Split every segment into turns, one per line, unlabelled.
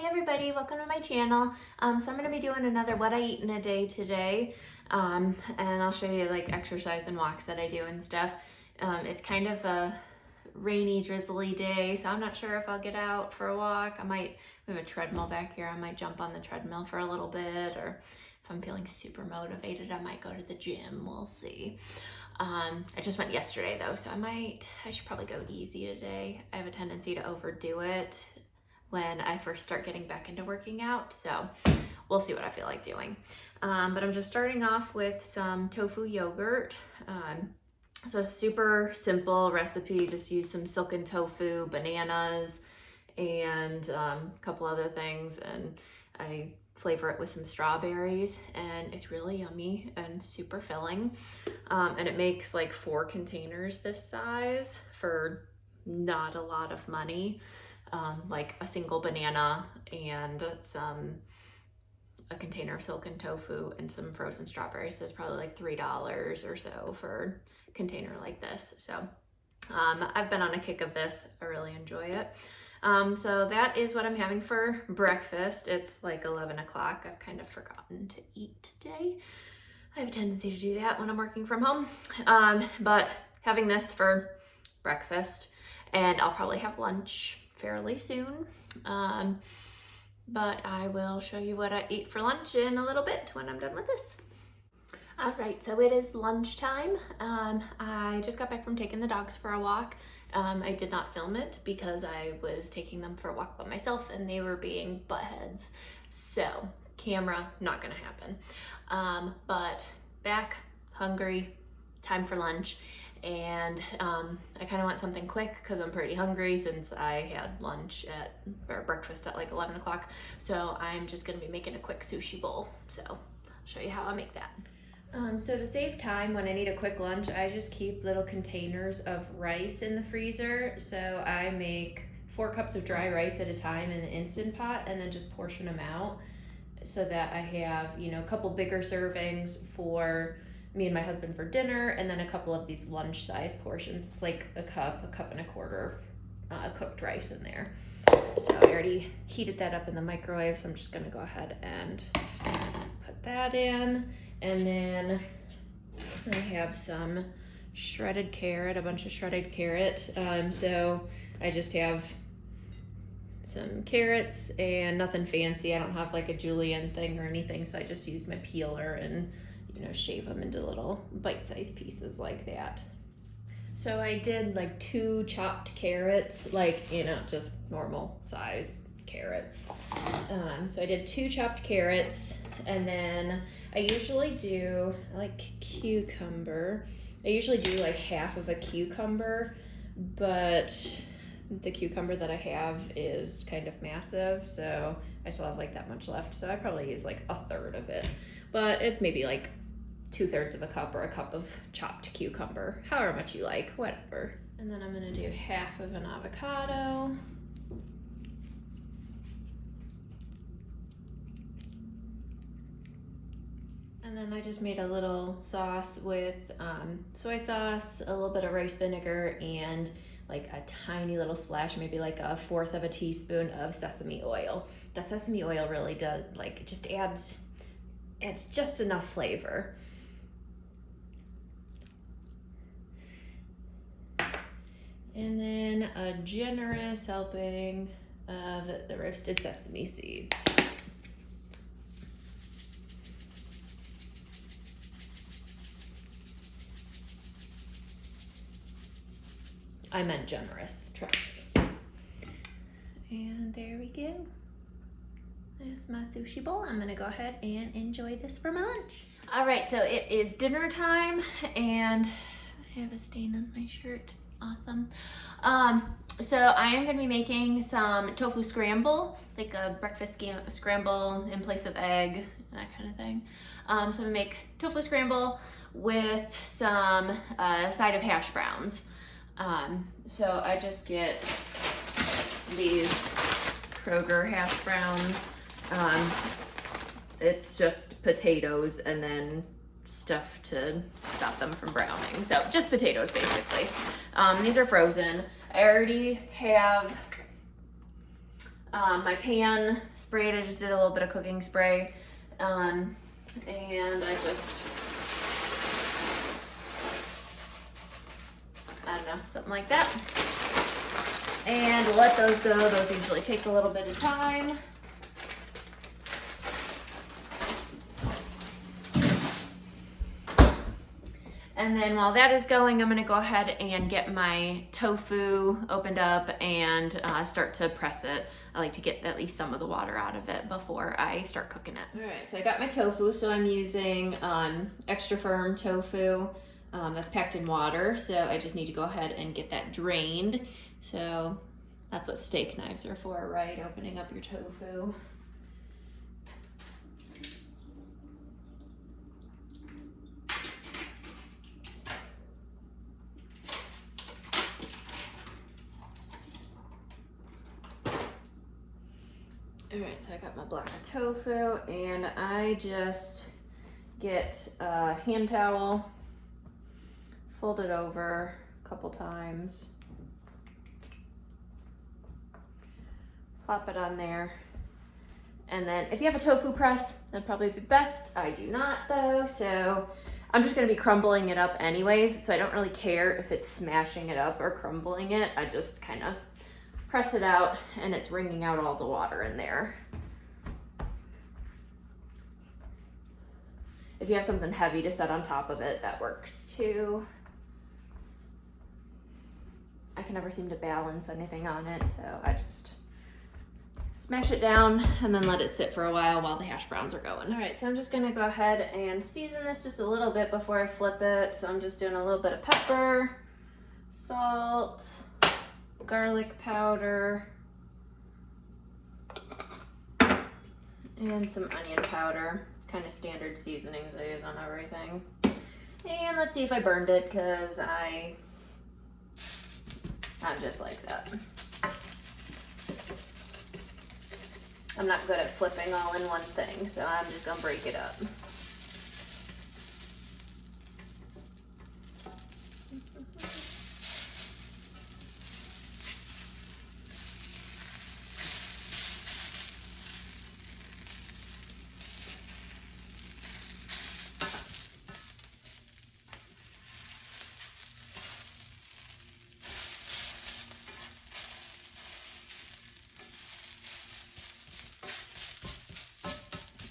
Hey everybody, welcome to my channel. So I'm going to be doing another what I eat in a day today, and I'll show you like exercise and walks that I do and stuff. It's kind of a rainy, drizzly day, so I'm not sure if I'll get out for a walk. We have a treadmill back here. I might jump on the treadmill for a little bit, or if I'm feeling super motivated, I might go to the gym. We'll see. I just went yesterday though, so I should probably go easy today. I have a tendency to overdo it when I first start getting back into working out, so we'll see what I feel like doing. But I'm just starting off with some tofu yogurt. So super simple recipe, just use some silken tofu, bananas, and a couple other things, and I flavor it with some strawberries, and it's really yummy and super filling. And it makes like 4 containers this size for not a lot of money. Like a single banana and a container of silken tofu and some frozen strawberries. So it's probably like $3 or so for a container like this. So I've been on a kick of this. I really enjoy it. So that is what I'm having for breakfast. It's like 11 o'clock. I've kind of forgotten to eat today. I have a tendency to do that when I'm working from home. But having this for breakfast, and I'll probably have lunch fairly soon. But I will show you what I eat for lunch in a little bit when I'm done with this. All right, so it is lunchtime. I just got back from taking the dogs for a walk. I did not film it because I was taking them for a walk by myself and they were being buttheads. So camera, not gonna happen. But back, hungry, time for lunch. And I kind of want something quick because I'm pretty hungry since I had breakfast at like 11 o'clock. So I'm just gonna be making a quick sushi bowl. So I'll show you how I make that. So to save time when I need a quick lunch, I just keep little containers of rice in the freezer. So I make 4 cups of dry rice at a time in the Instant Pot and then just portion them out so that I have, a couple bigger servings for me and my husband for dinner, and then a couple of these lunch size portions. It's like a cup and a quarter of cooked rice in there. So I already heated that up in the microwave, so I'm just gonna go ahead and put that in. And then I have some shredded carrot, a bunch of shredded carrot. So I just have some carrots and nothing fancy. I don't have like a julienne thing or anything, so I just use my peeler and shave them into little bite-sized pieces like that. So I did like 2 chopped carrots, just normal size carrots. So I did 2 chopped carrots, and then I usually do like cucumber. I usually do like half of a cucumber, but the cucumber that I have is kind of massive, so I still have like that much left. So I probably use like a third of it, but it's maybe like 2/3 of a cup or a cup of chopped cucumber, however much you like, whatever. And then I'm gonna do half of an avocado. And then I just made a little sauce with soy sauce, a little bit of rice vinegar, and like a tiny little splash, maybe like 1/4 of a teaspoon of sesame oil. The sesame oil really does, it just adds just enough flavor. And then a generous helping of the roasted sesame seeds. I meant generous, trust me. And there we go. There's my sushi bowl. I'm gonna go ahead and enjoy this for my lunch. All right, so it is dinner time, and I have a stain on my shirt. Awesome. So I am gonna be making some tofu scramble, like a breakfast scramble in place of egg, that kind of thing. So I'm gonna make tofu scramble with some side of hash browns. So I just get these Kroger hash browns. It's just potatoes and then stuff to stop them from browning. So just potatoes basically. These are frozen. I already have My pan sprayed, I just did a little bit of cooking spray. And I don't know, something like that. And let those go. Those usually take a little bit of time. And then while that is going, I'm gonna go ahead and get my tofu opened up and start to press it. I like to get at least some of the water out of it before I start cooking it. All right, so I got my tofu, so I'm using extra firm tofu that's packed in water. So I just need to go ahead and get that drained. So that's what steak knives are for, right? Opening up your tofu. All right, so I got my block of tofu, and I just get a hand towel, fold it over a couple times, plop it on there, and then if you have a tofu press, that'd probably be best. I do not though, so I'm just gonna be crumbling it up anyways, so I don't really care if it's smashing it up or crumbling it. I just kind of press it out, and it's wringing out all the water in there. If you have something heavy to set on top of it, that works too. I can never seem to balance anything on it, so I just smash it down and then let it sit for a while the hash browns are going. All right, so I'm just gonna go ahead and season this just a little bit before I flip it. So I'm just doing a little bit of pepper, salt, garlic powder, and some onion powder. It's kind of standard seasonings I use on everything. And let's see if I burned it, because I'm just like that. I'm not good at flipping all in one thing, so I'm just gonna break it up.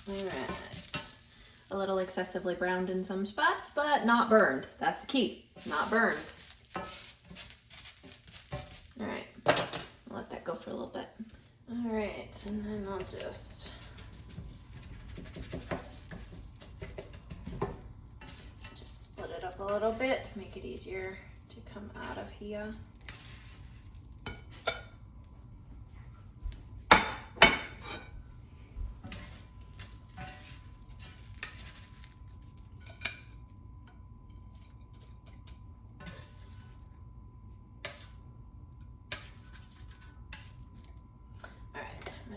All right, a little excessively browned in some spots, but not burned. That's the key, not burned. All right, I'll let that go for a little bit. All right, and then I'll just split it up a little bit, make it easier to come out of here.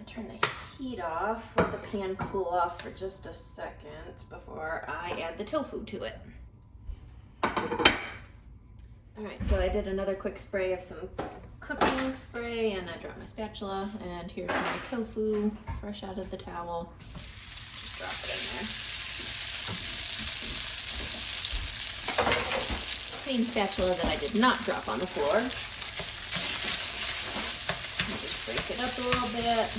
Turn the heat off, let the pan cool off for just a second before I add the tofu to it. All right, so I did another quick spray of some cooking spray, and I dropped my spatula, and here's my tofu fresh out of the towel. Just drop it in there. Clean spatula that I did not drop on the floor. Just break it up a little bit.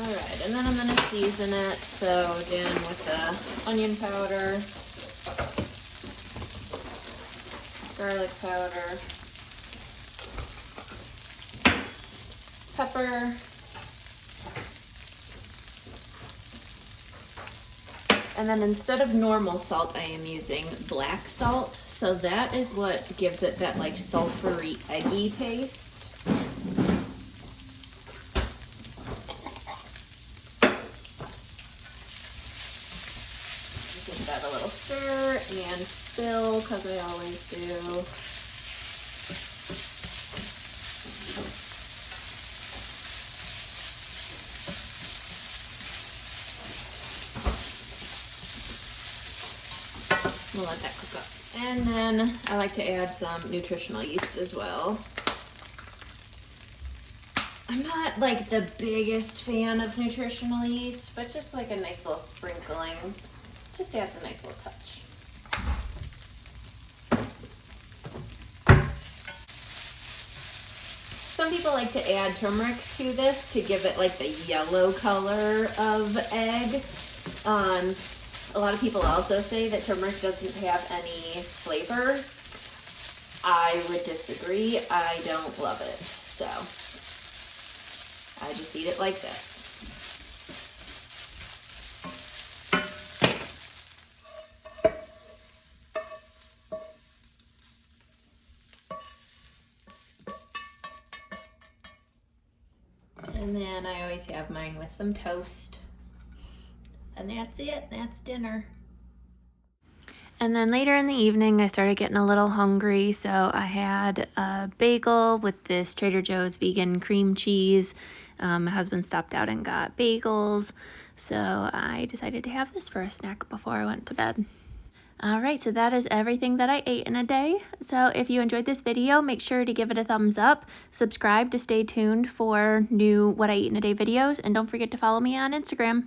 All right, and then I'm gonna season it. So again, with the onion powder, garlic powder, pepper, and then instead of normal salt, I am using black salt. So that is what gives it that like sulfury, eggy taste. Give that a little stir and spill, because I always do. We'll let that cook up. And then I like to add some nutritional yeast as well. I'm not like the biggest fan of nutritional yeast, but just like a nice little sprinkling just adds a nice little touch. Some people like to add turmeric to this to give it like the yellow color of egg. A lot of people also say that turmeric doesn't have any flavor. I would disagree. I don't love it. So I just eat it like this. And then I always have mine with some toast. And that's it, that's dinner. And then later in the evening, I started getting a little hungry, so I had a bagel with this Trader Joe's vegan cream cheese. My husband stopped out and got bagels, so I decided to have this for a snack before I went to bed. All right, so that is everything that I ate in a day. So if you enjoyed this video, make sure to give it a thumbs up, subscribe to stay tuned for new What I Eat in a Day videos, and don't forget to follow me on Instagram.